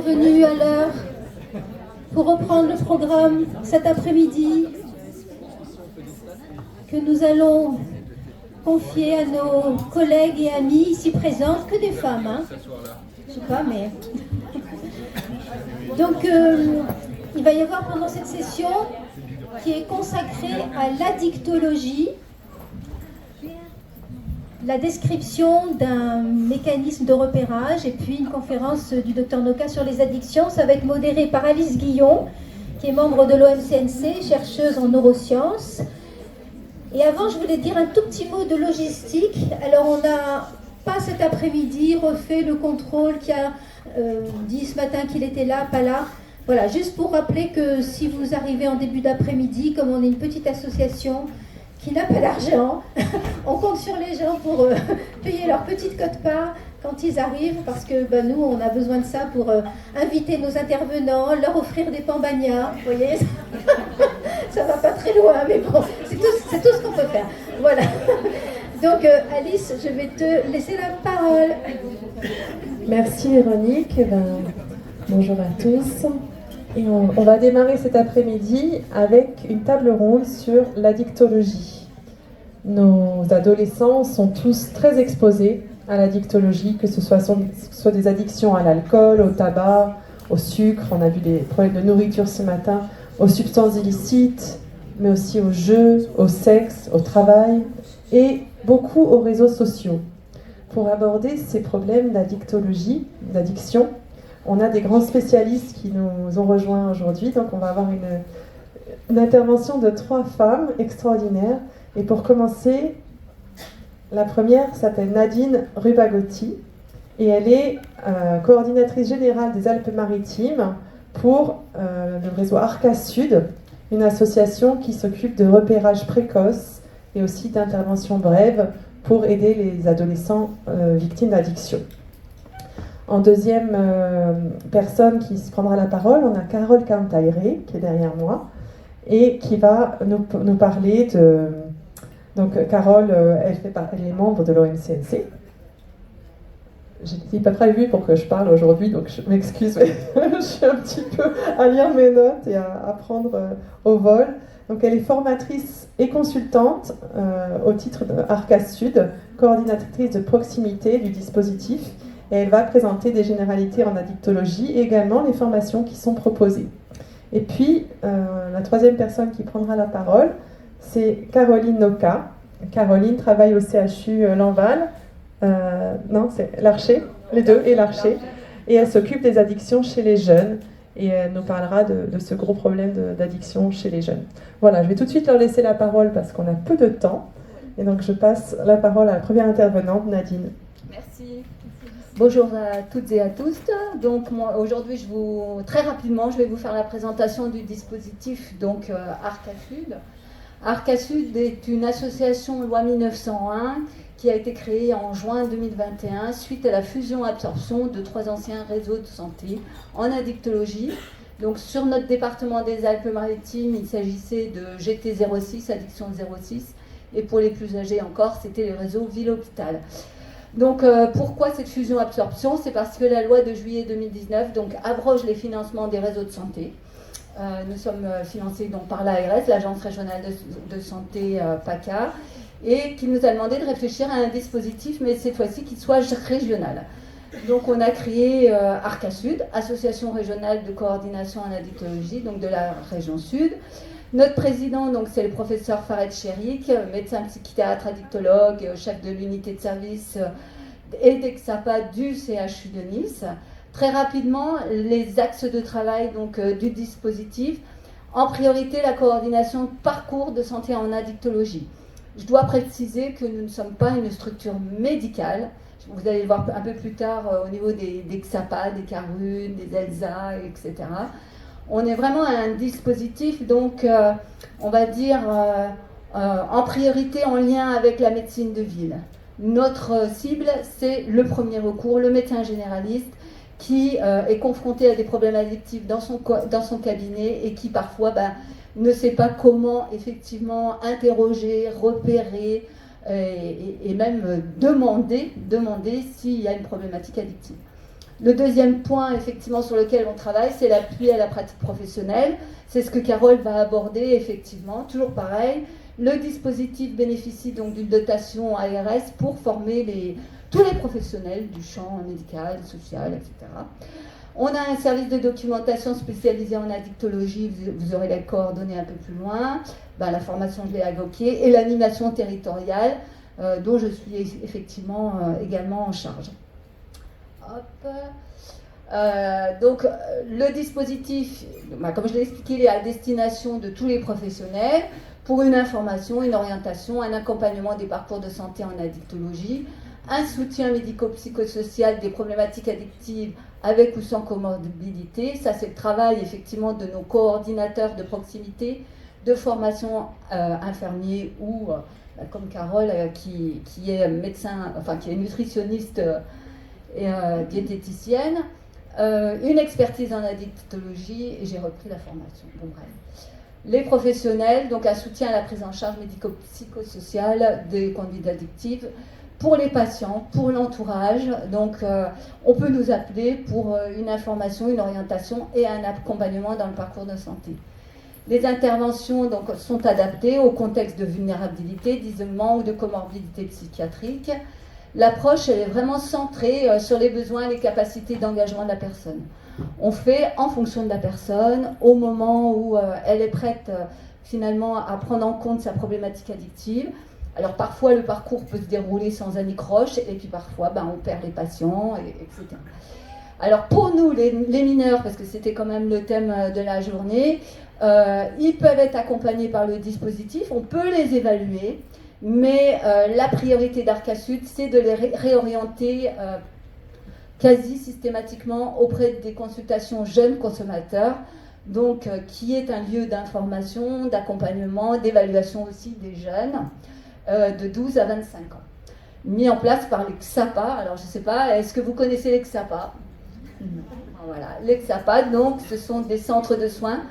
venus à l'heure pour reprendre le programme cet après-midi que nous allons confier à nos collègues et amis ici présentes, que des femmes, hein. Je sais pas, mais... Donc, il va y avoir pendant cette session, qui est consacrée à l'addictologie, la description d'un mécanisme de repérage et puis une conférence du Dr Noka sur les addictions. Ça va être modéré par Alice Guillon, qui est membre de l'OMCNC, chercheuse en neurosciences. Et avant, je voulais dire un tout petit mot de logistique. Alors, on n'a pas cet après-midi refait le contrôle qui a dit ce matin qu'il était là, pas là. Voilà, juste pour rappeler que si vous arrivez en début d'après-midi, comme on est une petite association qui n'a pas d'argent, on compte sur les gens pour payer leur petite quote-part quand ils arrivent, parce que nous, on a besoin de ça pour inviter nos intervenants, leur offrir des pambagnas, vous voyez, ça va pas très loin, mais bon, c'est tout ce qu'on peut faire. Voilà. Donc, Alice, je vais te laisser la parole. Merci Véronique. Bonjour à tous. Et on va démarrer cet après-midi avec une table ronde sur l'addictologie. Nos adolescents sont tous très exposés à l'addictologie, que ce soit des addictions à l'alcool, au tabac, au sucre, on a vu des problèmes de nourriture ce matin, aux substances illicites, mais aussi aux jeux, au sexe, au travail et beaucoup aux réseaux sociaux. Pour aborder ces problèmes d'addictologie, d'addiction, on a des grands spécialistes qui nous ont rejoints aujourd'hui, donc on va avoir une intervention de 3 femmes extraordinaires. Et pour commencer, la première s'appelle Nadine Rubagotti et elle est coordinatrice générale des Alpes-Maritimes pour le réseau Arca Sud, une association qui s'occupe de repérage précoce et aussi d'intervention brève pour aider les adolescents victimes d'addiction. En deuxième personne qui se prendra la parole, on a Carole Cantaire, qui est derrière moi, et qui va nous parler de... Donc Carole, elle est membre de l'OMCNC. Je n'étais pas prévue pour que je parle aujourd'hui, donc je m'excuse, mais je suis un petit peu à lire mes notes et à prendre au vol. Donc elle est formatrice et consultante au titre de Arca Sud, coordinatrice de proximité du dispositif, et elle va présenter des généralités en addictologie et également les formations qui sont proposées. Et puis, la troisième personne qui prendra la parole, c'est Caroline Noka. Caroline travaille au CHU Lanval, non, c'est l'Archer, les deux, et l'Archer, et elle s'occupe des addictions chez les jeunes, et elle nous parlera de ce gros problème d'addiction chez les jeunes. Voilà, je vais tout de suite leur laisser la parole parce qu'on a peu de temps, et donc je passe la parole à la première intervenante, Nadine. Merci. Bonjour à toutes et à tous. Donc moi aujourd'hui, très rapidement, je vais vous faire la présentation du dispositif donc Arca Sud. Arca Sud est une association loi 1901 qui a été créée en juin 2021 suite à la fusion-absorption de 3 anciens réseaux de santé en addictologie. Donc sur notre département des Alpes-Maritimes, il s'agissait de GT06, Addiction 06, et pour les plus âgés encore, c'était le réseau Ville-Hôpital. Donc pourquoi cette fusion-absorption? C'est parce que la loi de juillet 2019 donc, abroge les financements des réseaux de santé. Nous sommes financés donc, par l'ARS, l'Agence régionale de santé PACA, et qui nous a demandé de réfléchir à un dispositif, mais cette fois-ci qui soit régional. Donc on a créé Arca Sud, Association régionale de coordination en addictologie, donc de la région Sud. Notre président, donc, c'est le professeur Farid Cherik, médecin psychiatre, addictologue, chef de l'unité de service et d'Exapa du CHU de Nice. Très rapidement, les axes de travail donc, du dispositif, en priorité la coordination de parcours de santé en addictologie. Je dois préciser que nous ne sommes pas une structure médicale. Vous allez le voir un peu plus tard au niveau des XAPA, des Carune, des ELSA, etc. On est vraiment un dispositif, donc, on va dire, en priorité en lien avec la médecine de ville. Notre cible, c'est le premier recours, le médecin généraliste qui est confronté à des problèmes addictifs dans son cabinet et qui parfois ne sait pas comment effectivement interroger, repérer et même demander s'il y a une problématique addictive. Le deuxième point, effectivement, sur lequel on travaille, c'est l'appui à la pratique professionnelle. C'est ce que Carole va aborder, effectivement, toujours pareil. Le dispositif bénéficie donc d'une dotation ARS pour former tous les professionnels du champ médical, social, etc. On a un service de documentation spécialisé en addictologie, vous aurez les coordonnées un peu plus loin, la formation je l'ai évoquée, et l'animation territoriale, dont je suis effectivement également en charge. Hop. Donc le dispositif, comme je l'ai expliqué, il est à destination de tous les professionnels pour une information, une orientation, un accompagnement des parcours de santé en addictologie, un soutien médico-psychosocial des problématiques addictives avec ou sans comorbidité. Ça, c'est le travail effectivement de nos coordinateurs de proximité, de formation infirmiers ou, comme Carole, qui est médecin, enfin qui est nutritionniste et diététicienne, une expertise en addictologie, et j'ai repris la formation. Bon, bref. Les professionnels, donc un soutien à la prise en charge médico-psychosociale des conduites addictives pour les patients, pour l'entourage. Donc on peut nous appeler pour une information, une orientation et un accompagnement dans le parcours de santé. Les interventions donc, sont adaptées au contexte de vulnérabilité, d'isolement ou de comorbidité psychiatrique. L'approche, elle est vraiment centrée sur les besoins et les capacités d'engagement de la personne. On fait en fonction de la personne, au moment où elle est prête finalement à prendre en compte sa problématique addictive. Alors parfois le parcours peut se dérouler sans anicroche et puis parfois on perd les patients, etc. Alors pour nous les mineurs, parce que c'était quand même le thème de la journée, ils peuvent être accompagnés par le dispositif, on peut les évaluer, mais la priorité d'Arcasud, c'est de les réorienter quasi systématiquement auprès des consultations jeunes consommateurs, donc qui est un lieu d'information, d'accompagnement, d'évaluation aussi des jeunes de 12 à 25 ans. Mis en place par les XAPA. Alors je ne sais pas, est-ce que vous connaissez les XAPA? Voilà, les XAPA, donc ce sont des centres de soins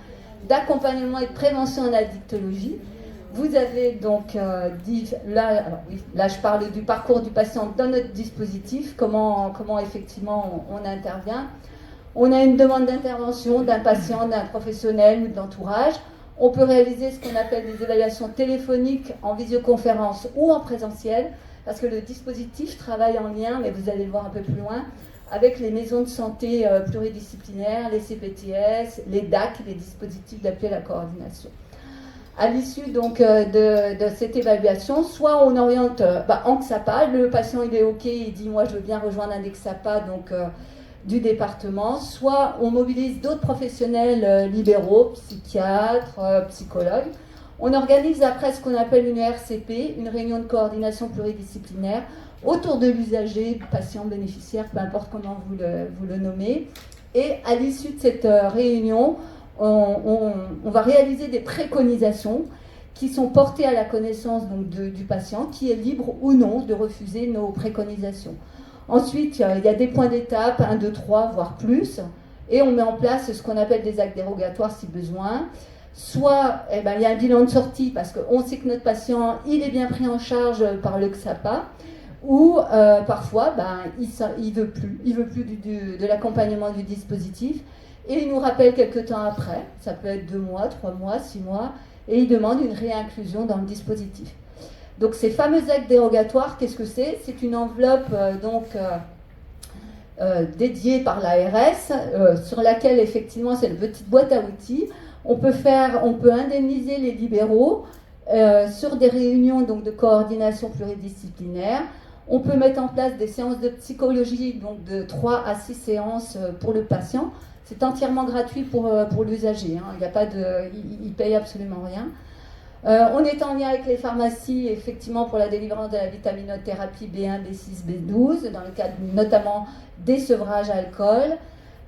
d'accompagnement et de prévention en addictologie. Vous avez donc dit, là je parle du parcours du patient dans notre dispositif, comment effectivement on intervient. On a une demande d'intervention d'un patient, d'un professionnel ou de l'entourage. On peut réaliser ce qu'on appelle des évaluations téléphoniques en visioconférence ou en présentiel, parce que le dispositif travaille en lien, mais vous allez le voir un peu plus loin, avec les maisons de santé pluridisciplinaires, les CPTS, les DAC, les dispositifs d'appui à la coordination. À l'issue donc de cette évaluation, soit on oriente en XAPA, le patient il est OK, il dit moi je veux bien rejoindre un des XAPA donc, du département, soit on mobilise d'autres professionnels libéraux, psychiatres, psychologues. On organise après ce qu'on appelle une RCP, une réunion de coordination pluridisciplinaire, autour de l'usager, du patient bénéficiaire, peu importe comment vous le nommez. Et à l'issue de cette réunion, on va réaliser des préconisations qui sont portées à la connaissance donc, du patient, qui est libre ou non de refuser nos préconisations. Ensuite, il y a des points d'étape, 1, 2, 3, voire plus, et on met en place ce qu'on appelle des actes dérogatoires si besoin. Soit il y a un bilan de sortie parce qu'on sait que notre patient il est bien pris en charge par le XAPA, ou parfois il veut plus de l'accompagnement du dispositif, et il nous rappelle quelques temps après, ça peut être 2 mois, 3 mois, 6 mois, et il demande une réinclusion dans le dispositif. Donc ces fameux actes dérogatoires, qu'est-ce que c'est? C'est une enveloppe dédiée par l'ARS, sur laquelle effectivement c'est une petite boîte à outils. On peut indemniser les libéraux sur des réunions donc, de coordination pluridisciplinaire. On peut mettre en place des séances de psychologie, donc de 3 à 6 séances pour le patient. C'est entièrement gratuit pour l'usager, hein. Il ne paye absolument rien. On est en lien avec les pharmacies, effectivement, pour la délivrance de la vitaminothérapie B1, B6, B12, dans le cadre notamment des sevrages à alcool.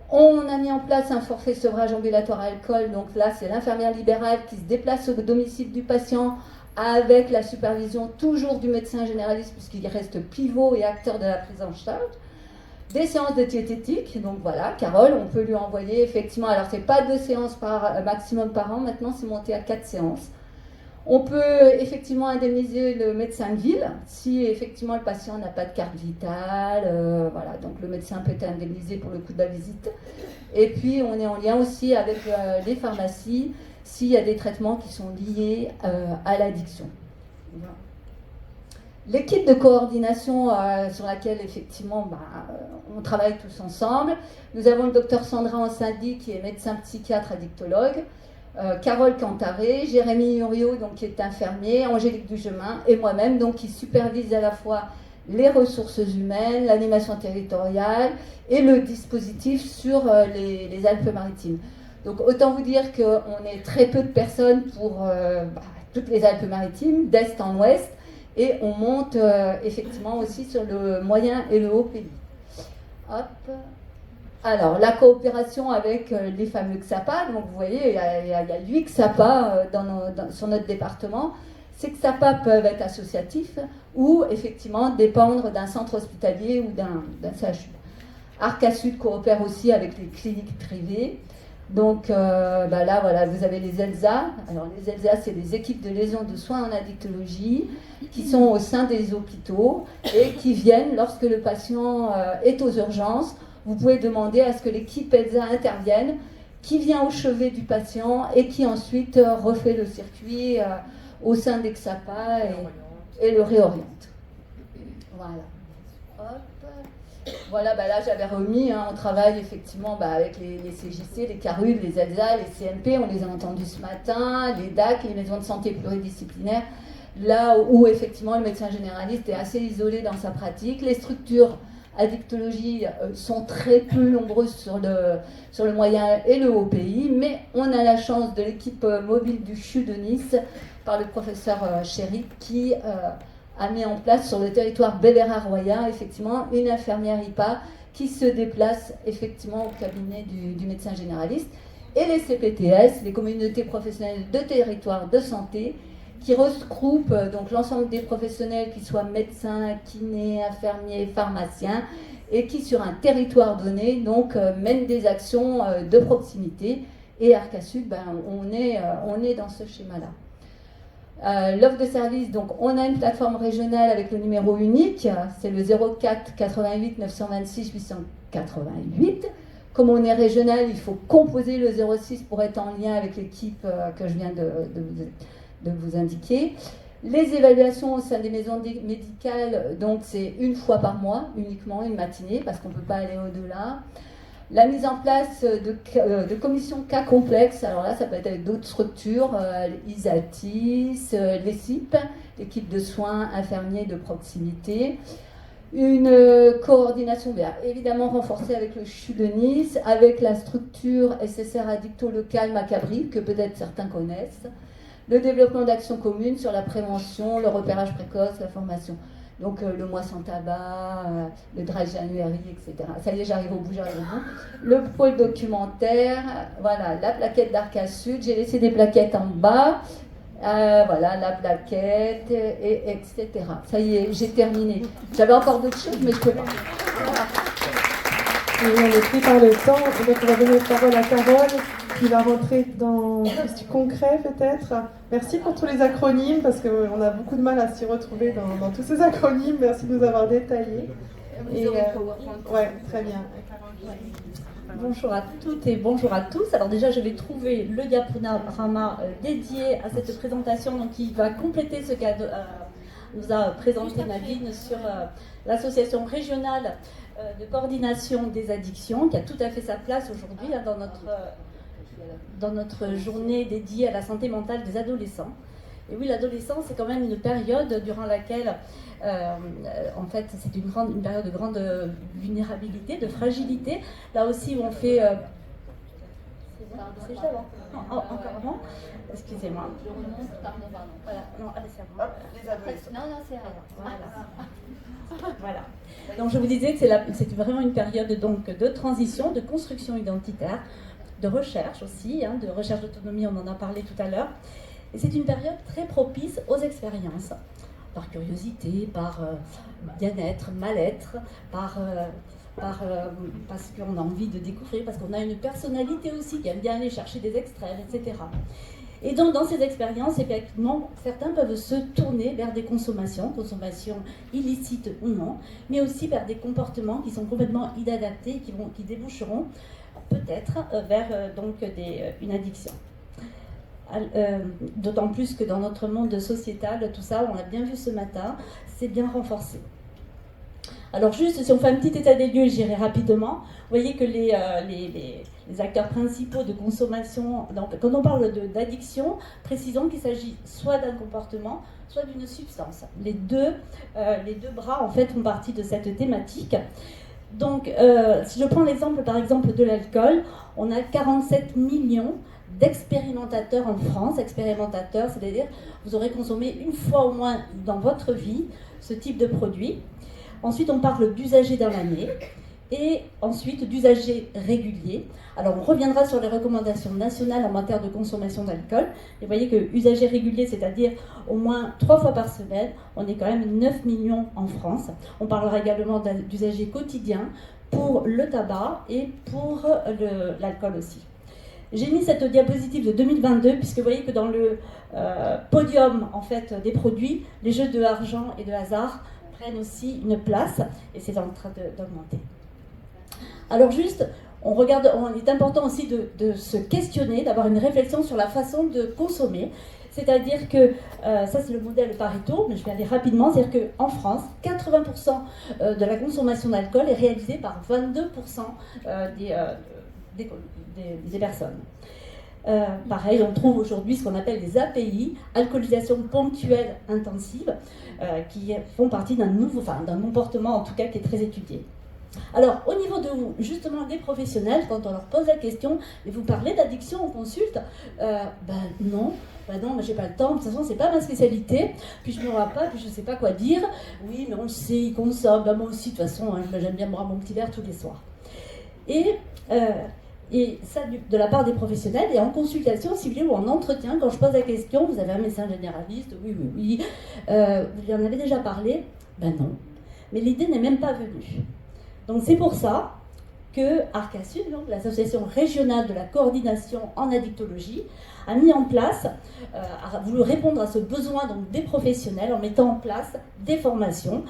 On a mis en place un forfait sevrage ambulatoire alcool, donc là c'est l'infirmière libérale qui se déplace au domicile du patient avec la supervision toujours du médecin généraliste puisqu'il reste pivot et acteur de la prise en charge. Des séances de diététique, donc voilà, Carole, on peut lui envoyer effectivement, alors c'est pas 2 séances maximum par an, maintenant c'est monté à 4 séances. On peut effectivement indemniser le médecin de ville si effectivement le patient n'a pas de carte vitale. Voilà, donc le médecin peut être indemnisé pour le coût de la visite. Et puis on est en lien aussi avec les pharmacies s'il y a des traitements qui sont liés à l'addiction. Voilà. L'équipe de coordination sur laquelle effectivement on travaille tous ensemble, nous avons le docteur Sandra Ansindi qui est médecin psychiatre addictologue, Carole Cantaré, Jérémy Uriot donc, qui est infirmier, Angélique Dugemin et moi-même donc, qui supervise à la fois les ressources humaines, l'animation territoriale et le dispositif sur les Alpes-Maritimes. Donc autant vous dire qu'on est très peu de personnes pour toutes les Alpes-Maritimes, d'est en ouest, et on monte effectivement aussi sur le moyen et le haut pays. Hop. Alors, la coopération avec les fameux XAPA, donc vous voyez, il y a 8 XAPA sur notre département. Ces XAPA peuvent être associatifs ou effectivement dépendre d'un centre hospitalier ou d'un CHU. Arca Sud coopère aussi avec les cliniques privées. Donc là, voilà, vous avez les ELSA. Alors, les ELSA, c'est les équipes de liaison de soins en addictologie qui sont au sein des hôpitaux et qui viennent lorsque le patient est aux urgences. Vous pouvez demander à ce que l'équipe ELSA intervienne, qui vient au chevet du patient et qui ensuite refait le circuit au sein des XAPA et le réoriente. Voilà. Hop. Voilà, là j'avais remis, on travaille effectivement avec les CJC, les CARUD, les ELSA, les CMP, on les a entendus ce matin, les DAC, les maisons de santé pluridisciplinaires, là où effectivement le médecin généraliste est assez isolé dans sa pratique. Les structures addictologie sont très peu nombreuses sur le moyen et le haut pays, mais on a la chance de l'équipe mobile du CHU de Nice par le professeur Chéry qui a mis en place sur le territoire Bellera-Roya effectivement une infirmière IPA qui se déplace effectivement au cabinet du médecin généraliste, et les CPTS, les communautés professionnelles de territoire de santé, qui regroupent donc l'ensemble des professionnels, qui soient médecins, kinés, infirmiers, pharmaciens, et qui sur un territoire donné donc mènent des actions de proximité. Et Arca Sud, on est dans ce schéma-là. L'offre de service, donc on a une plateforme régionale avec le numéro unique, c'est le 04 88 926 888. Comme on est régional, il faut composer le 06 pour être en lien avec l'équipe que je viens de vous indiquer. Les évaluations au sein des maisons médicales, donc c'est une fois par mois, uniquement une matinée, parce qu'on ne peut pas aller au-delà. La mise en place de commissions cas complexes, alors là, ça peut être avec d'autres structures, ISATIS, l'ESIP, l'équipe de soins infirmiers de proximité. Une coordination évidemment renforcée avec le CHU de Nice, avec la structure SSR Addicto locale Macabri, que peut-être certains connaissent. Le développement d'actions communes sur la prévention, le repérage précoce, la formation. Donc le mois sans tabac, le dry January, etc. Ça y est, j'arrive au bout. Le pôle documentaire, voilà, la plaquette d'Arca Sud. J'ai laissé des plaquettes en bas. Voilà, la plaquette, etc. Ça y est, j'ai terminé. J'avais encore d'autres choses, mais je peux pas. Et on est pris par le temps, donc on va donner la parole à Carole, qui va rentrer dans plus du concret peut-être. Merci pour tous les acronymes, parce qu'on a beaucoup de mal à s'y retrouver dans tous ces acronymes. Merci de nous avoir détaillés. Ouais, très bien. Bonjour à toutes et bonjour à tous. Alors déjà, je vais trouver le diaporama dédié à cette présentation, donc qui va compléter ce qu'a nous a présenté Nadine sur l'association régionale de coordination des addictions, qui a tout à fait sa place aujourd'hui dans notre journée dédiée à la santé mentale des adolescents. Et oui, l'adolescence, c'est quand même une période durant laquelle, en fait, c'est une période de grande vulnérabilité, de fragilité. Là aussi, on fait... c'est juste avant. Encore avant. Excusez-moi. Je remonte, pardon. Voilà, non, allez, c'est avant. Les adolescents. Non, c'est avant. Voilà. Donc, je vous disais que c'est vraiment une période donc, de transition, de construction identitaire, de recherche aussi, de recherche d'autonomie, on en a parlé tout à l'heure. Et c'est une période très propice aux expériences, par curiosité, par bien-être, mal-être, parce qu'on a envie de découvrir, parce qu'on a une personnalité aussi qui aime bien aller chercher des extraits, etc. Et donc, dans ces expériences, effectivement, certains peuvent se tourner vers des consommations illicites ou non, mais aussi vers des comportements qui sont complètement inadaptés, qui déboucheront peut-être vers une addiction. D'autant plus que dans notre monde sociétal, tout ça, on l'a bien vu ce matin, c'est bien renforcé. Alors juste, si on fait un petit état des lieux, j'irai rapidement, vous voyez que les acteurs principaux de consommation, donc, quand on parle d'addiction, précisons qu'il s'agit soit d'un comportement, soit d'une substance. Les deux bras, en fait, font partie de cette thématique. Donc, si je prends l'exemple, par exemple, de l'alcool, on a 47 millions d'expérimentateurs en France. Expérimentateurs, c'est-à-dire vous aurez consommé une fois au moins dans votre vie ce type de produit. Ensuite, on parle d'usagers dans l'année et ensuite d'usagers réguliers. Alors, on reviendra sur les recommandations nationales en matière de consommation d'alcool. Et vous voyez que usagers réguliers, c'est-à-dire au moins 3 fois par semaine, on est quand même 9 millions en France. On parlera également d'usagers quotidiens pour le tabac et pour l'alcool aussi. J'ai mis cette diapositive de 2022 puisque vous voyez que dans le podium en fait, des produits, les jeux de argent et de hasard prennent aussi une place et c'est en train d'augmenter. Alors juste, il est important aussi de se questionner, d'avoir une réflexion sur la façon de consommer. C'est-à-dire que, ça c'est le modèle Pareto, mais je vais aller rapidement, c'est-à-dire qu'en France, 80% de la consommation d'alcool est réalisée par 22% des personnes. Pareil, on trouve aujourd'hui ce qu'on appelle des API, alcoolisation ponctuelle intensive, qui font partie d'un comportement en tout cas qui est très étudié. Alors, au niveau justement des professionnels, quand on leur pose la question, mais vous parlez d'addiction, on consulte, non, mais j'ai pas le temps, de toute façon c'est pas ma spécialité, puis je ne me vois pas, puis je sais pas quoi dire, oui mais on le sait, ils consomment, moi aussi de toute façon, j'aime bien boire mon petit verre tous les soirs. Et ça, de la part des professionnels, et en consultation, si vous voulez, ou en entretien, quand je pose la question, vous avez un médecin généraliste, oui, vous en avez déjà parlé, non, mais l'idée n'est même pas venue. Donc c'est pour ça que Arcasud, l'association régionale de la coordination en addictologie, a mis en place, a voulu répondre à ce besoin des professionnels en mettant en place des formations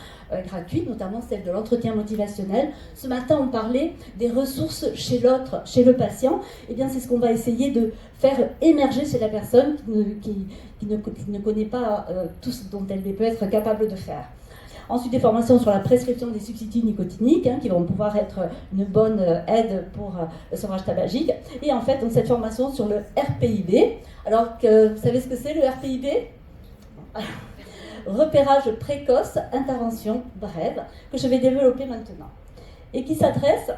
gratuites, notamment celle de l'entretien motivationnel. Ce matin, on parlait des ressources chez l'autre, chez le patient. Eh bien, c'est ce qu'on va essayer de faire émerger chez la personne qui ne connaît pas tout ce dont elle peut être capable de faire. Ensuite, des formations sur la prescription des substituts nicotiniques, qui vont pouvoir être une bonne aide pour le sevrage tabagique. Et en fait, donc, cette formation sur le RPIB. Alors, vous savez ce que c'est le RPIB ? Repérage précoce, intervention brève, que je vais développer maintenant. Et qui s'adresse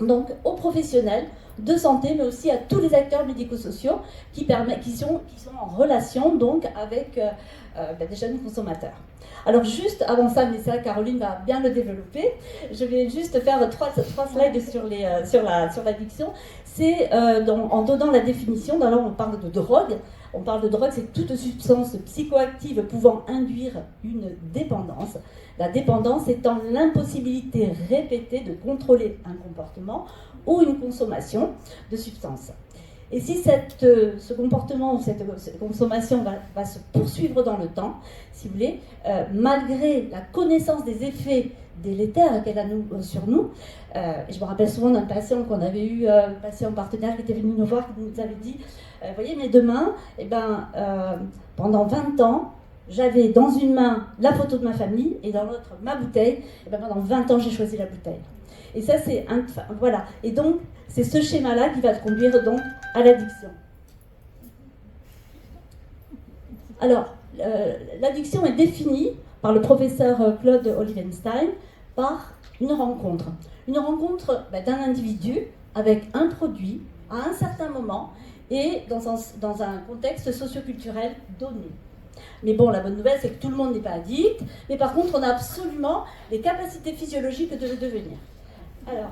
donc aux professionnels de santé, mais aussi à tous les acteurs médico-sociaux qui sont en relation donc avec des jeunes consommateurs. Alors juste avant ça, mais ça Caroline va bien le développer, je vais juste faire trois slides sur l'addiction. C'est en donnant la définition, alors on parle de drogue. On parle de drogue, c'est toute substance psychoactive pouvant induire une dépendance. La dépendance étant l'impossibilité répétée de contrôler un comportement ou une consommation de substances. Et si ce comportement ou cette consommation va se poursuivre dans le temps, si vous voulez, malgré la connaissance des effets délétères qu'elle a sur nous, je me rappelle souvent d'un patient qu'on avait eu, un patient partenaire qui était venu nous voir, qui nous avait dit, vous voyez mes deux mains, pendant 20 ans, j'avais dans une main la photo de ma famille et dans l'autre ma bouteille, et pendant 20 ans j'ai choisi la bouteille. Et ça c'est voilà. Et donc c'est ce schéma-là qui va conduire donc à l'addiction. Alors, l'addiction est définie par le professeur Claude Olivenstein par une rencontre. Une rencontre d'un individu avec un produit à un certain moment et dans un contexte socioculturel donné. Mais bon, la bonne nouvelle, c'est que tout le monde n'est pas addict, mais par contre, on a absolument les capacités physiologiques de le devenir. Alors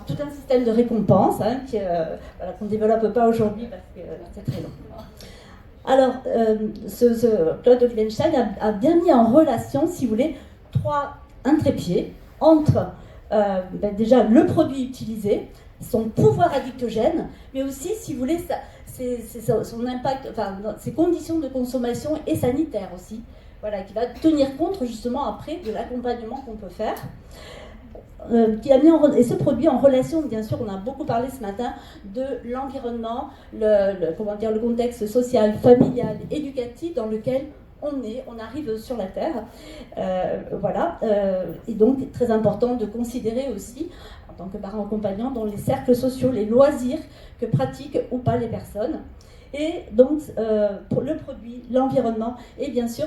tout un système de récompense qu'on ne développe pas aujourd'hui parce que c'est très long. Alors, Claude Olivenstein a bien mis en relation, si vous voulez, un trépied entre déjà le produit utilisé, son pouvoir addictogène, mais aussi, si vous voulez, son impact, enfin, ses conditions de consommation et sanitaires aussi, voilà, qui va tenir compte justement après de l'accompagnement qu'on peut faire. Qui a mis et ce produit en relation, bien sûr, on a beaucoup parlé ce matin de l'environnement, le contexte social, familial, éducatif dans lequel on arrive sur la Terre. Voilà. Et donc, très important de considérer aussi, en tant que parent accompagnant, dans les cercles sociaux, les loisirs que pratiquent ou pas les personnes. Et donc, pour le produit, l'environnement, et bien sûr,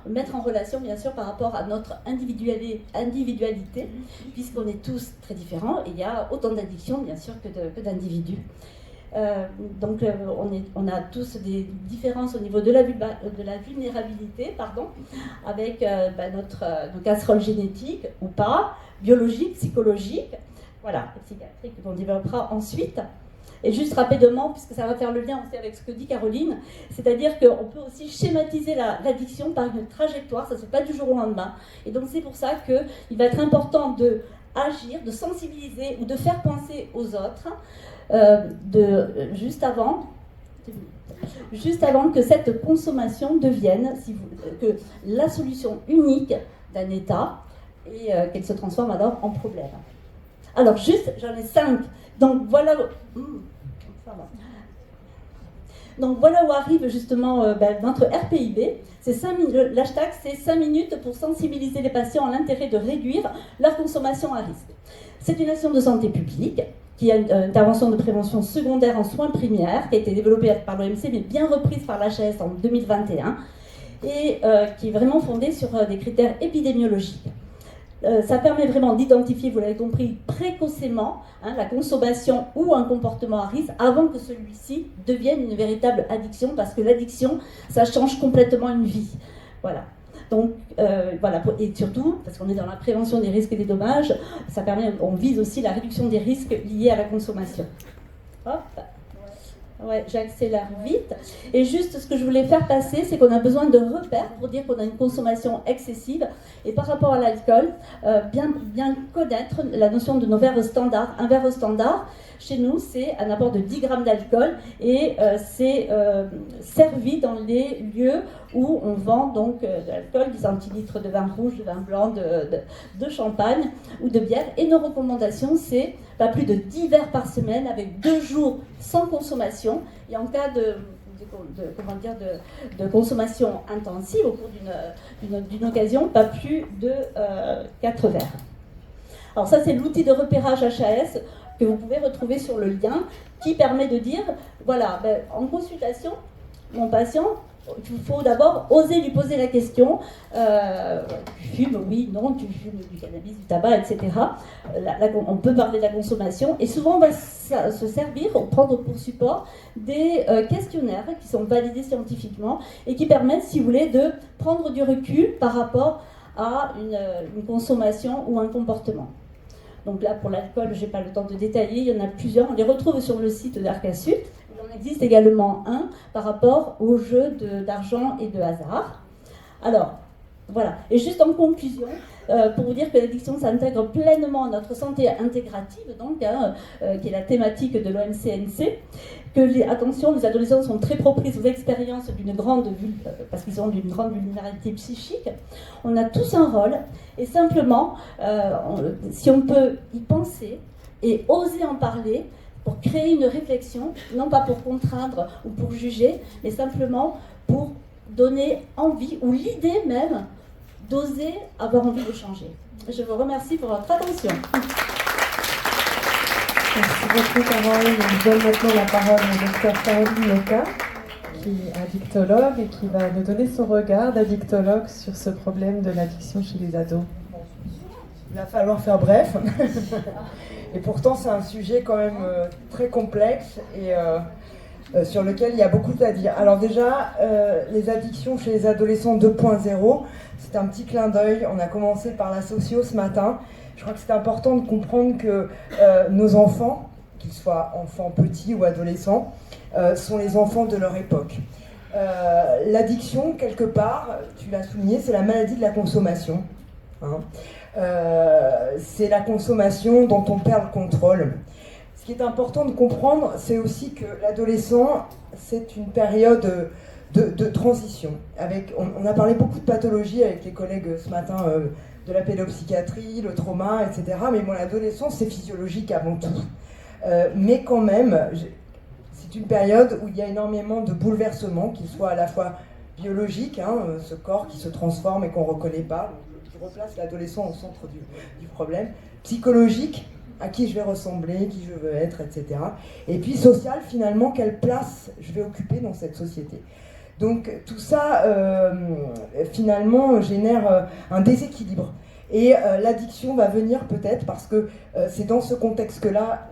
mettre en relation, bien sûr, par rapport à notre individualité, puisqu'on est tous très différents, et il y a autant d'addictions, bien sûr, que d'individus. Donc, on a tous des différences au niveau de la vulnérabilité, avec nos casseroles génétiques ou pas, biologiques, psychologiques, voilà, psychiatriques qu'on développera ensuite. Et juste rapidement, puisque ça va faire le lien aussi avec ce que dit Caroline, c'est-à-dire qu'on peut aussi schématiser l'addiction par une trajectoire, ça ne se fait pas du jour au lendemain. Et donc c'est pour ça qu'il va être important d'agir, de sensibiliser ou de faire penser aux autres, juste avant que cette consommation devienne que la solution unique d'un État et qu'elle se transforme alors en problème. Alors juste, j'en ai 5. Donc voilà où arrive justement notre RPIB. L'hashtag, c'est 5 minutes pour sensibiliser les patients à l'intérêt de réduire leur consommation à risque. C'est une action de santé publique qui a une intervention de prévention secondaire en soins primaires, qui a été développée par l'OMC, mais bien reprise par l'HAS en 2021, et qui est vraiment fondée sur des critères épidémiologiques. Ça permet vraiment d'identifier, vous l'avez compris, précocement la consommation ou un comportement à risque avant que celui-ci devienne une véritable addiction, parce que l'addiction, ça change complètement une vie. Voilà. Donc, voilà, et surtout, parce qu'on est dans la prévention des risques et des dommages, on vise aussi la réduction des risques liés à la consommation. Hop. Ouais, j'accélère vite. Et juste ce que je voulais faire passer, c'est qu'on a besoin de repères pour dire qu'on a une consommation excessive. Et par rapport à l'alcool, bien connaître la notion de nos verres standards. Un verre standard, chez nous, c'est un apport de 10 grammes d'alcool et c'est servi dans les lieux où on vend donc de l'alcool, 10 centilitres de vin rouge, de vin blanc, de champagne ou de bière. Et nos recommandations, c'est pas plus de 10 verres par semaine avec 2 jours sans consommation. Et en cas de consommation intensive au cours d'une occasion, pas plus de 4 verres. Alors ça, c'est l'outil de repérage HAS que vous pouvez retrouver sur le lien, qui permet de dire, voilà, en consultation, mon patient, il faut d'abord oser lui poser la question, tu fumes, oui, non, tu fumes du cannabis, du tabac, etc. On peut parler de la consommation, et souvent on va se servir, prendre pour support des questionnaires qui sont validés scientifiquement, et qui permettent, si vous voulez, de prendre du recul par rapport à une consommation ou un comportement. Donc là, pour l'alcool, je n'ai pas le temps de détailler, il y en a plusieurs, on les retrouve sur le site d'Arcasud. Il en existe également un par rapport aux jeux d'argent et de hasard. Alors, voilà. Et juste en conclusion, pour vous dire que l'addiction s'intègre pleinement à notre santé intégrative, donc, qui est la thématique de l'OMCNC, attention, les adolescents sont très propices aux expériences parce qu'ils ont d'une grande vulnérabilité psychique. On a tous un rôle, et simplement, si on peut y penser et oser en parler, pour créer une réflexion, non pas pour contraindre ou pour juger, mais simplement pour donner envie, ou l'idée même, d'oser avoir envie de changer. Je vous remercie pour votre attention. Merci beaucoup, Carole. Je donne maintenant la parole au docteur Caroline Noca, qui est addictologue et qui va nous donner son regard d'addictologue sur ce problème de l'addiction chez les ados. Il va falloir faire bref. Et pourtant, c'est un sujet quand même très complexe et sur lequel il y a beaucoup à dire. Alors déjà, les addictions chez les adolescents 2.0, c'est un petit clin d'œil. On a commencé par la socio ce matin. Je crois que c'est important de comprendre que nos enfants, qu'ils soient enfants petits ou adolescents, sont les enfants de leur époque. L'addiction, quelque part, tu l'as souligné, c'est la maladie de la consommation. Hein. C'est la consommation dont on perd le contrôle. Ce qui est important de comprendre, c'est aussi que l'adolescent, c'est une période de transition. On a parlé beaucoup de pathologies avec les collègues ce matin, de la pédopsychiatrie, le trauma, etc. Mais bon, l'adolescence, c'est physiologique avant tout. Mais quand même, c'est une période où il y a énormément de bouleversements, qu'ils soient à la fois biologiques, ce corps qui se transforme et qu'on ne reconnaît pas. Je replace l'adolescent au centre du problème. Psychologique, à qui je vais ressembler, qui je veux être, etc. Et puis social, finalement, quelle place je vais occuper dans cette société. Donc tout ça, finalement, génère un déséquilibre. Et l'addiction va venir peut-être parce que c'est dans ce contexte-là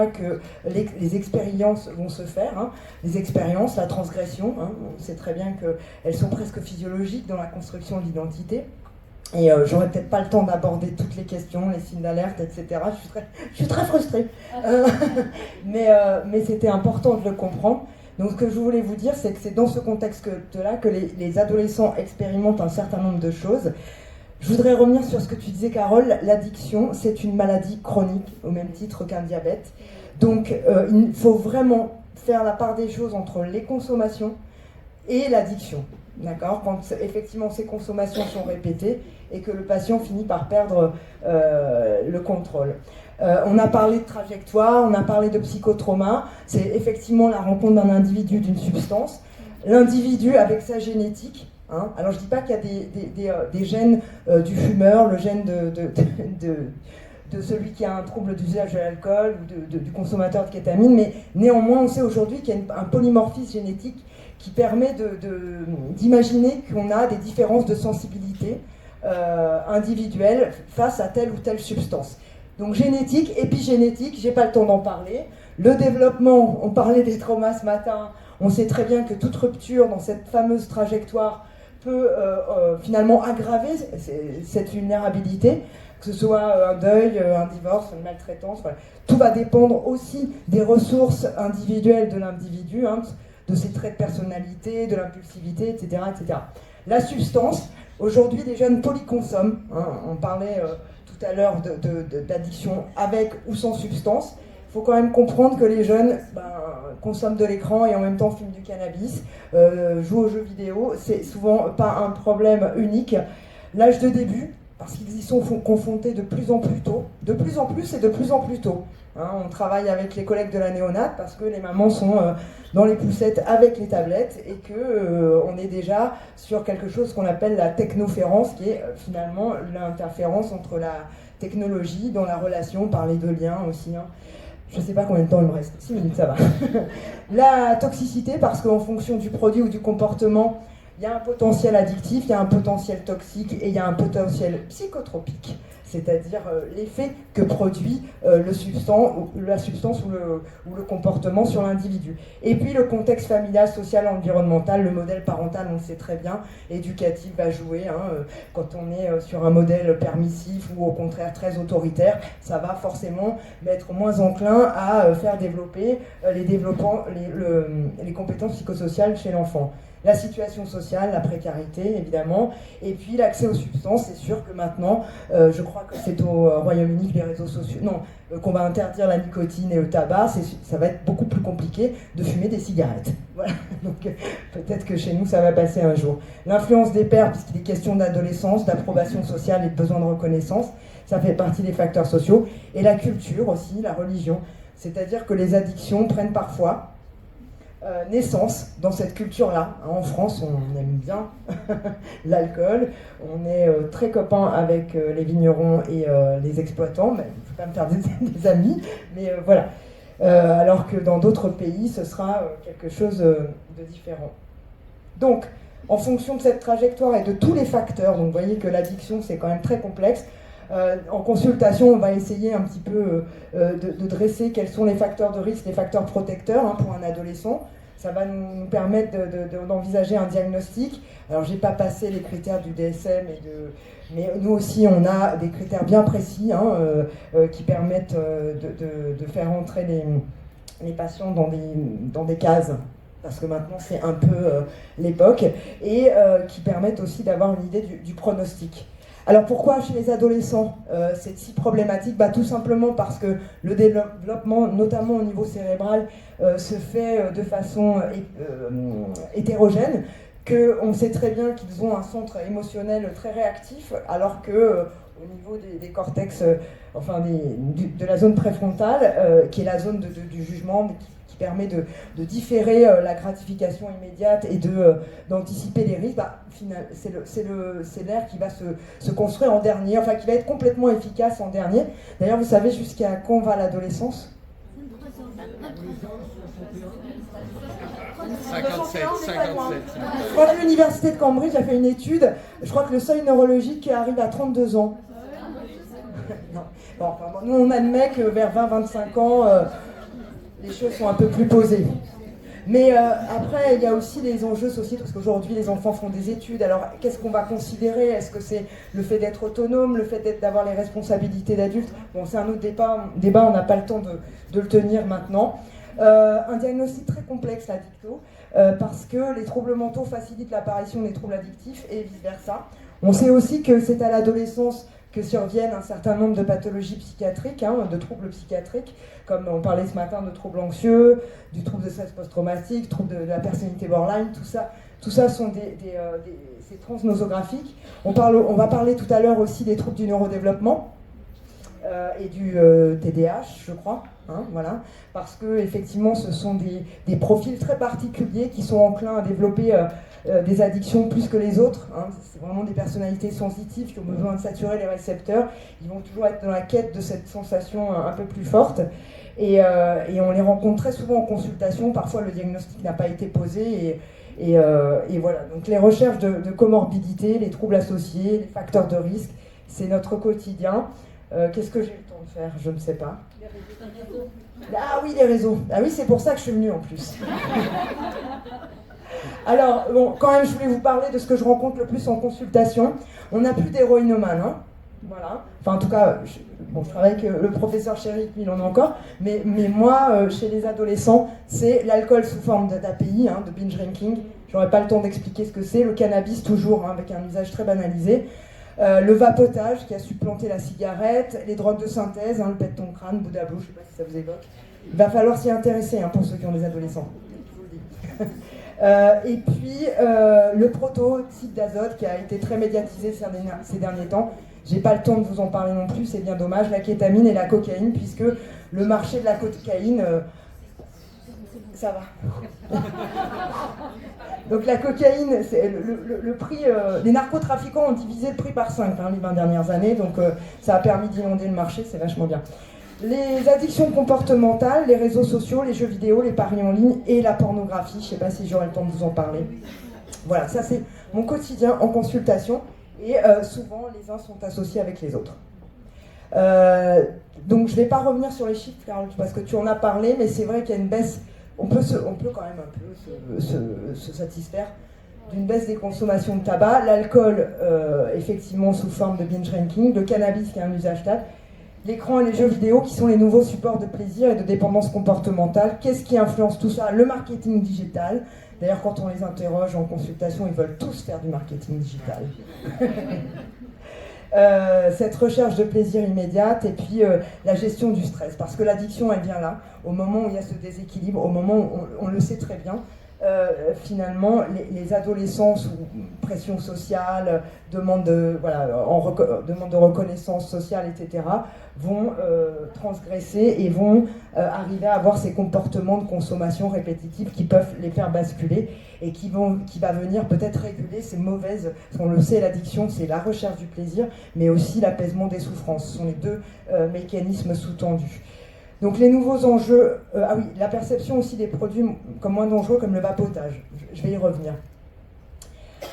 que les expériences vont se faire. Les expériences, la transgression, on sait très bien qu'elles sont presque physiologiques dans la construction de l'identité. Et j'aurais peut-être pas le temps d'aborder toutes les questions, les signes d'alerte, etc. Je suis très frustrée. Mais c'était important de le comprendre. Donc ce que je voulais vous dire, c'est que c'est dans ce contexte-là que les adolescents expérimentent un certain nombre de choses. Je voudrais revenir sur ce que tu disais, Carole. L'addiction, c'est une maladie chronique, au même titre qu'un diabète. Donc il faut vraiment faire la part des choses entre les consommations et l'addiction. D'accord ? Quand effectivement ces consommations sont répétées et que le patient finit par perdre le contrôle. On a parlé de trajectoire, on a parlé de psychotrauma. C'est effectivement la rencontre d'un individu, d'une substance. L'individu avec sa génétique. Alors je ne dis pas qu'il y a des gènes du fumeur, le gène de celui qui a un trouble d'usage de l'alcool ou du consommateur de kétamine, mais néanmoins on sait aujourd'hui qu'il y a un polymorphisme génétique qui permet d'imaginer qu'on a des différences de sensibilité individuelles face à telle ou telle substance. Donc génétique, épigénétique, j'ai pas le temps d'en parler. Le développement, on parlait des traumas ce matin, on sait très bien que toute rupture dans cette fameuse trajectoire peut finalement aggraver cette vulnérabilité, que ce soit un deuil, un divorce, une maltraitance, voilà. Tout va dépendre aussi des ressources individuelles de l'individu, de ses traits de personnalité, de l'impulsivité, etc., etc. La substance, aujourd'hui les jeunes polyconsomment, on parlait tout à l'heure d'addiction avec ou sans substance. Il faut quand même comprendre que les jeunes consomment de l'écran et en même temps fument du cannabis, jouent aux jeux vidéo. C'est souvent pas un problème unique. L'âge de début, parce qu'ils y sont confrontés de plus en plus tôt, de plus en plus et de plus en plus tôt. On travaille avec les collègues de la néonate parce que les mamans sont dans les poussettes avec les tablettes et qu'on est déjà sur quelque chose qu'on appelle la technoférence, qui est finalement l'interférence entre la technologie dans la relation, parler de liens aussi. Je ne sais pas combien de temps il me reste, 6 minutes, ça va. La toxicité, parce qu'en fonction du produit ou du comportement, il y a un potentiel addictif, il y a un potentiel toxique et il y a un potentiel psychotropique, c'est-à-dire l'effet que produit la substance ou le comportement sur l'individu. Et puis le contexte familial, social, environnemental, le modèle parental, on le sait très bien, éducatif va jouer. Quand on est sur un modèle permissif ou au contraire très autoritaire, ça va forcément être moins enclin à faire développer les compétences psychosociales chez l'enfant. La situation sociale, la précarité évidemment, et puis l'accès aux substances. C'est sûr que maintenant, je crois que c'est au Royaume-Uni que les réseaux sociaux, qu'on va interdire la nicotine et le tabac, ça va être beaucoup plus compliqué de fumer des cigarettes. Voilà, donc peut-être que chez nous ça va passer un jour. L'influence des pairs, puisqu'il est question d'adolescence, d'approbation sociale et de besoin de reconnaissance, ça fait partie des facteurs sociaux. Et la culture aussi, la religion, c'est-à-dire que les addictions prennent parfois naissance dans cette culture-là. En France, on aime bien l'alcool, on est très copains avec les vignerons et les exploitants, mais je ne vais pas me faire des amis, mais voilà. Alors que dans d'autres pays, ce sera quelque chose de différent. Donc, en fonction de cette trajectoire et de tous les facteurs, donc vous voyez que l'addiction, c'est quand même très complexe. En consultation, on va essayer un petit peu de dresser quels sont les facteurs de risque, les facteurs protecteurs pour un adolescent. Ça va nous permettre d'envisager un diagnostic. Alors, je n'ai pas passé les critères du DSM, mais nous aussi, on a des critères bien précis qui permettent de faire entrer les patients dans des cases, parce que maintenant, c'est un peu l'époque, et qui permettent aussi d'avoir une idée du pronostic. Alors pourquoi chez les adolescents c'est si problématique? Tout simplement parce que le développement, notamment au niveau cérébral, se fait de façon hétérogène, qu'on sait très bien qu'ils ont un centre émotionnel très réactif, alors que au niveau des cortex, de la zone préfrontale, qui est la zone du jugement, qui permet de différer la gratification immédiate et d'anticiper les risques, c'est l'air qui va se construire en dernier, enfin qui va être complètement efficace en dernier. D'ailleurs, vous savez jusqu'à quand va l'adolescence? 57. Je crois que l'université de Cambridge a fait une étude, je crois que le seuil neurologique arrive à 32 ans. Non. Bon, nous on admet que vers 20-25 ans, les choses sont un peu plus posées. Mais après, il y a aussi les enjeux sociaux, parce qu'aujourd'hui les enfants font des études, alors qu'est-ce qu'on va considérer? Est-ce que c'est le fait d'être autonome, le fait d'avoir les responsabilités d'adulte? Bon, c'est un autre débat, on n'a pas le temps de le tenir maintenant. Un diagnostic très complexe, l'addicto, parce que les troubles mentaux facilitent l'apparition des troubles addictifs et vice-versa. On sait aussi que c'est à l'adolescence que surviennent un certain nombre de pathologies psychiatriques, de troubles psychiatriques, comme on parlait ce matin de troubles anxieux, du trouble de stress post-traumatique, trouble de la personnalité borderline, tout ça sont c'est transnosographique. On va parler tout à l'heure aussi des troubles du neurodéveloppement et du TDAH, je crois, voilà, parce que effectivement ce sont des profils très particuliers qui sont enclins à développer des addictions plus que les autres. C'est vraiment des personnalités sensitives qui ont besoin de saturer les récepteurs. Ils vont toujours être dans la quête de cette sensation un peu plus forte. Et on les rencontre très souvent en consultation. Parfois, le diagnostic n'a pas été posé. Et voilà. Donc, les recherches de comorbidité, les troubles associés, les facteurs de risque, c'est notre quotidien. Qu'est-ce que j'ai le temps de faire? Je ne sais pas. Ah oui, les réseaux. Ah oui, c'est pour ça que je suis venue en plus. Alors, bon, quand même, je voulais vous parler de ce que je rencontre le plus en consultation. On n'a plus d'héroïnomanes, voilà. Enfin, en tout cas, je travaille avec le professeur Chéri, il en a encore. Mais moi, chez les adolescents, c'est l'alcool sous forme d'API, de binge drinking. J'aurais pas le temps d'expliquer ce que c'est. Le cannabis, toujours, avec un usage très banalisé. Le vapotage, qui a supplanté la cigarette. Les drogues de synthèse, le pet de ton crâne, Bouddha Blue, je sais pas si ça vous évoque. Il va falloir s'y intéresser, pour ceux qui ont des adolescents. Je vous le dis. Et puis le protoxyde d'azote qui a été très médiatisé ces derniers temps. J'ai pas le temps de vous en parler non plus, c'est bien dommage. La kétamine et la cocaïne, puisque le marché de la cocaïne, ça va. Donc la cocaïne, c'est le prix. Les narcotrafiquants ont divisé le prix par 5 les 20 dernières années, donc ça a permis d'inonder le marché, c'est vachement bien. Les addictions comportementales, les réseaux sociaux, les jeux vidéo, les paris en ligne et la pornographie. Je ne sais pas si j'aurai le temps de vous en parler. Voilà, ça c'est mon quotidien en consultation et souvent les uns sont associés avec les autres. Donc je ne vais pas revenir sur les chiffres, Carole, parce que tu en as parlé, mais c'est vrai qu'il y a une baisse. On peut quand même un peu se satisfaire d'une baisse des consommations de tabac, l'alcool effectivement sous forme de binge drinking, le cannabis qui est un usage stable. L'écran et les jeux vidéo qui sont les nouveaux supports de plaisir et de dépendance comportementale. Qu'est-ce qui influence tout ça? Le marketing digital. D'ailleurs, quand on les interroge en consultation, ils veulent tous faire du marketing digital. Cette recherche de plaisir immédiate et puis la gestion du stress. Parce que l'addiction, elle vient là, au moment où il y a ce déséquilibre, au moment où on le sait très bien. Finalement, les adolescents sous pression sociale, demande de reconnaissance sociale, etc., vont transgresser et vont arriver à avoir ces comportements de consommation répétitifs qui peuvent les faire basculer et qui va venir peut-être réguler ces mauvaises. Parce qu'on le sait, l'addiction, c'est la recherche du plaisir, mais aussi l'apaisement des souffrances. Ce sont les deux mécanismes sous-tendus. Donc les nouveaux enjeux, la perception aussi des produits comme moins dangereux, comme le vapotage. Je vais y revenir.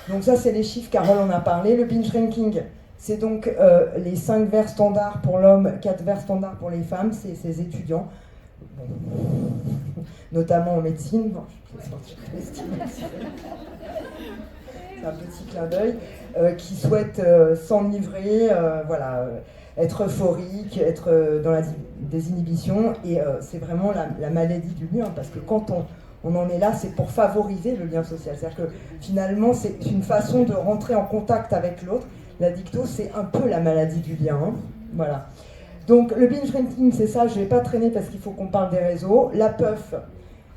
Donc ça, c'est les chiffres, Carole en a parlé. Le binge drinking, c'est donc les 5 verres standards pour l'homme, 4 verres standards pour les femmes, c'est ces étudiants, notamment en médecine. Bon, c'est un petit clin d'œil, qui souhaitent s'enivrer, être euphorique, être dans la désinhibition, et c'est vraiment la maladie du lien, parce que quand on en est là, c'est pour favoriser le lien social. C'est-à-dire que finalement, c'est une façon de rentrer en contact avec l'autre. L'addicto, c'est un peu la maladie du lien. Hein. Voilà. Donc le binge drinking, c'est ça, je ne vais pas traîner parce qu'il faut qu'on parle des réseaux. La puff,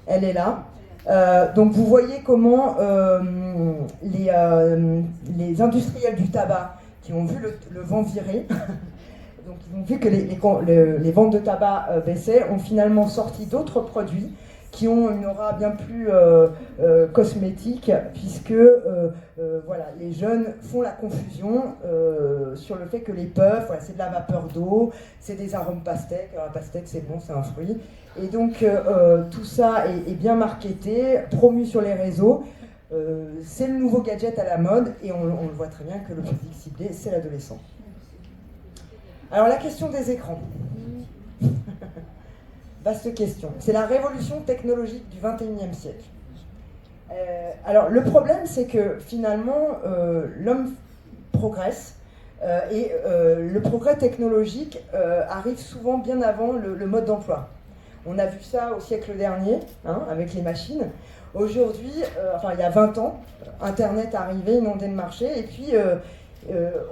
elle est là. Donc vous voyez comment les industriels du tabac qui ont vu le vent virer, donc ils ont vu que les ventes de tabac baissaient, ont finalement sorti d'autres produits qui ont une aura bien plus cosmétique, puisque voilà, les jeunes font la confusion sur le fait que les puffs, voilà, c'est de la vapeur d'eau, c'est des arômes pastèques. Alors la pastèque, c'est bon, c'est un fruit. Et donc tout ça est bien marketé, promu sur les réseaux. C'est le nouveau gadget à la mode, et on le voit très bien que le public ciblé, c'est l'adolescent. Alors la question des écrans. Vaste question. C'est la révolution technologique du XXIe siècle. Alors le problème, c'est que finalement, l'homme progresse, et le progrès technologique arrive souvent bien avant le mode d'emploi. On a vu ça au siècle dernier, hein, avec les machines. Aujourd'hui, enfin il y a 20 ans, Internet est arrivé, inondé le marché, et puis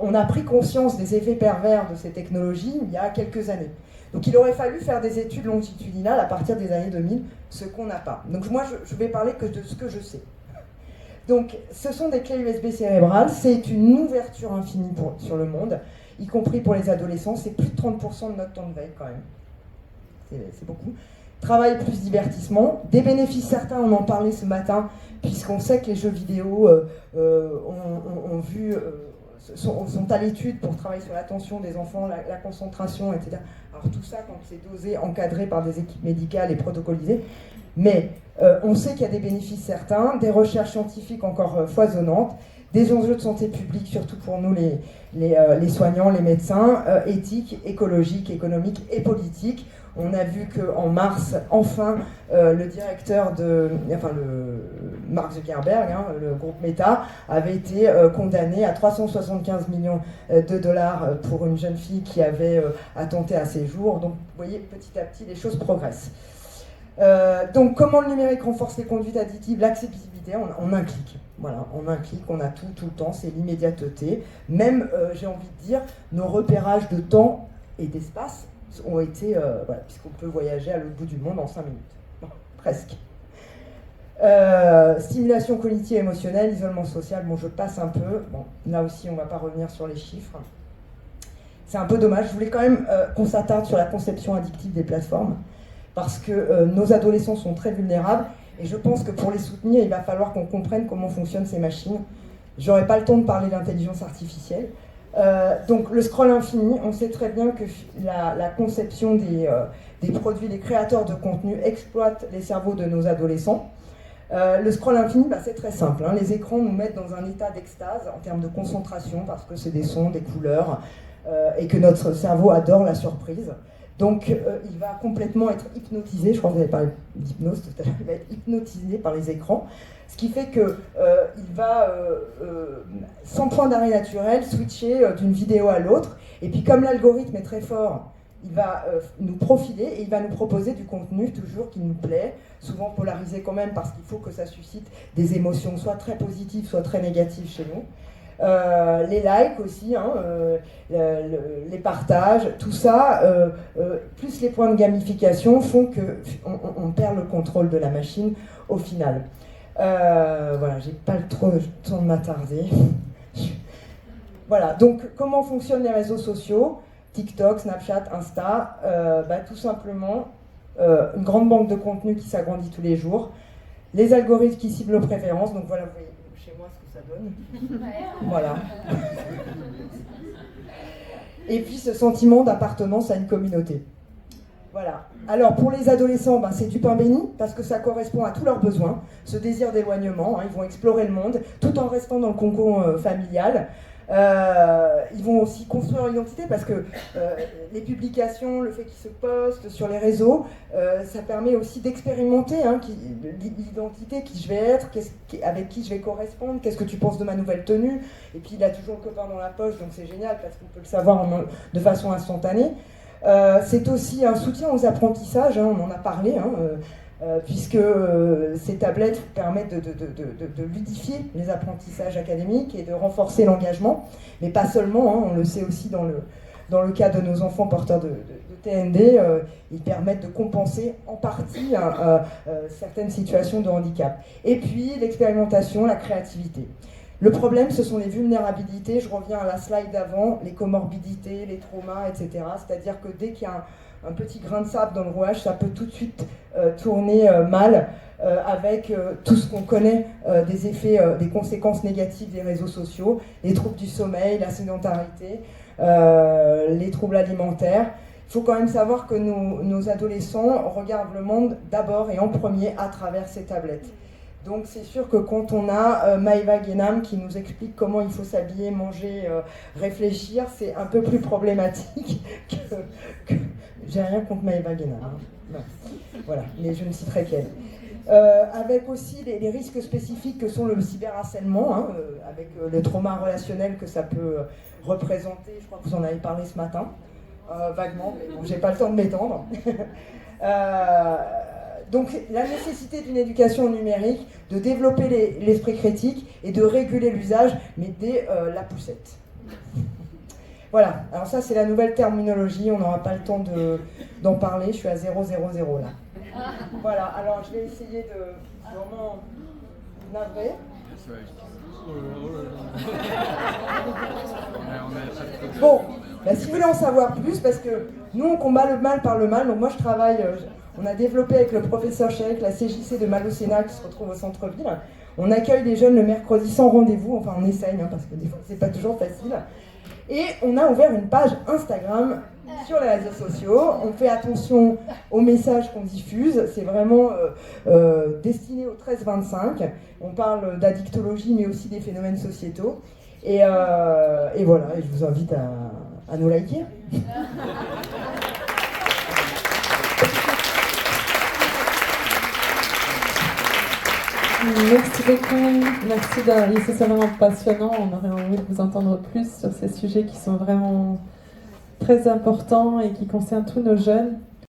on a pris conscience des effets pervers de ces technologies il y a quelques années. Donc il aurait fallu faire des études longitudinales à partir des années 2000, ce qu'on n'a pas. Donc moi je vais parler que de ce que je sais. Donc ce sont des clés USB cérébrales, c'est une ouverture infinie sur le monde, y compris pour les adolescents, c'est plus de 30% de notre temps de veille quand même. C'est beaucoup. Travail plus divertissement, des bénéfices certains, on en parlait ce matin, puisqu'on sait que les jeux vidéo sont à l'étude pour travailler sur l'attention des enfants, la concentration, etc. Alors tout ça, quand c'est dosé, encadré par des équipes médicales et protocolisé, mais on sait qu'il y a des bénéfices certains, des recherches scientifiques encore foisonnantes, des enjeux de santé publique, surtout pour nous les soignants, les médecins, éthiques, écologiques, économiques et politiques. On a vu qu'en mars, enfin, le directeur Mark Zuckerberg, hein, le groupe Meta, avait été condamné à 375 millions de dollars pour une jeune fille qui avait attenté à ses jours. Donc, vous voyez, petit à petit, les choses progressent. Donc, comment le numérique renforce les conduites addictives? L'accessibilité en un clic. Voilà, en un clic, on a tout le temps, c'est l'immédiateté. Même, j'ai envie de dire, nos repérages de temps et d'espace ont été, voilà, puisqu'on peut voyager à l'autre bout du monde en 5 minutes. Bon, presque. Stimulation cognitive et émotionnelle, isolement social, bon, je passe un peu. Bon, là aussi, on ne va pas revenir sur les chiffres. C'est un peu dommage. Je voulais quand même qu'on s'attarde sur la conception addictive des plateformes, parce que nos adolescents sont très vulnérables, et je pense que pour les soutenir, il va falloir qu'on comprenne comment fonctionnent ces machines. J'aurais pas le temps de parler d'intelligence artificielle. Donc le scroll infini, on sait très bien que la conception des produits, les créateurs de contenu exploitent les cerveaux de nos adolescents. Le scroll infini, bah, c'est très simple, hein. Les écrans nous mettent dans un état d'extase en termes de concentration, parce que c'est des sons, des couleurs, et que notre cerveau adore la surprise. Donc il va complètement être hypnotisé, je crois que vous avez parlé d'hypnose tout à l'heure, il va être hypnotisé par les écrans, ce qui fait qu'il va, sans point d'arrêt naturel, switcher d'une vidéo à l'autre, et puis comme l'algorithme est très fort, il va nous profiler et il va nous proposer du contenu toujours qui nous plaît, souvent polarisé quand même, parce qu'il faut que ça suscite des émotions soit très positives, soit très négatives chez nous. Les likes aussi, hein, les partages, tout ça, plus les points de gamification font qu'on perd le contrôle de la machine au final. Voilà, j'ai pas trop le temps de m'attarder. Voilà, donc comment fonctionnent les réseaux sociaux? TikTok, Snapchat, Insta, tout simplement une grande banque de contenu qui s'agrandit tous les jours, les algorithmes qui ciblent nos préférences, donc voilà, vous voyez chez moi ce que ça donne. Voilà. Et puis ce sentiment d'appartenance à une communauté. Voilà. Alors pour les adolescents, c'est du pain béni, parce que ça correspond à tous leurs besoins, ce désir d'éloignement, hein, ils vont explorer le monde, tout en restant dans le cocon familial. Ils vont aussi construire leur identité, parce que les publications, le fait qu'ils se postent sur les réseaux, ça permet aussi d'expérimenter, hein, l'identité, qui je vais être, avec qui je vais correspondre, qu'est-ce que tu penses de ma nouvelle tenue, et puis il a toujours le copain dans la poche, donc c'est génial parce qu'on peut le savoir de façon instantanée. C'est aussi un soutien aux apprentissages, hein, on en a parlé, hein, puisque ces tablettes permettent de ludifier les apprentissages académiques et de renforcer l'engagement, mais pas seulement, hein, on le sait aussi dans le cas de nos enfants porteurs de TND, ils permettent de compenser en partie certaines situations de handicap. Et puis l'expérimentation, la créativité. Le problème, ce sont les vulnérabilités, je reviens à la slide d'avant, les comorbidités, les traumas, etc. C'est-à-dire que dès qu'il y a un petit grain de sable dans le rouage, ça peut tout de suite tourner mal avec tout ce qu'on connaît des effets, des conséquences négatives des réseaux sociaux, les troubles du sommeil, la sédentarité, les troubles alimentaires. Il faut quand même savoir que nos adolescents regardent le monde d'abord et en premier à travers ces tablettes. Donc c'est sûr que quand on a Maëva Guénam qui nous explique comment il faut s'habiller, manger, réfléchir, c'est un peu plus problématique que... J'ai rien contre Maëva Guénam. Hein. Non. Voilà, mais je ne citerai qu'elle. Avec aussi les risques spécifiques que sont le cyberharcèlement, hein, avec le trauma relationnel que ça peut représenter. Je crois que vous en avez parlé ce matin, vaguement, mais bon, j'ai pas le temps de m'étendre. Donc la nécessité d'une éducation numérique, de développer l'esprit critique et de réguler l'usage, mais dès la poussette. Voilà, alors ça c'est la nouvelle terminologie, on n'aura pas le temps d'en parler, je suis à 0,00 là. Voilà, alors je vais essayer de vraiment navrer. Bon, bah, si vous voulez en savoir plus, parce que nous on combat le mal par le mal, donc moi je travaille... On a développé avec le professeur Chéric la CJC de Malo-Sénat qui se retrouve au centre-ville. On accueille les jeunes le mercredi sans rendez-vous, enfin on essaye, hein, parce que des fois c'est pas toujours facile. Et on a ouvert une page Instagram sur les réseaux sociaux. On fait attention aux messages qu'on diffuse. C'est vraiment destiné aux 13-25. On parle d'addictologie, mais aussi des phénomènes sociétaux. Et voilà, et je vous invite à nous liker. Merci beaucoup, merci c'est vraiment passionnant, on aurait envie de vous entendre plus sur ces sujets qui sont vraiment très importants et qui concernent tous nos jeunes.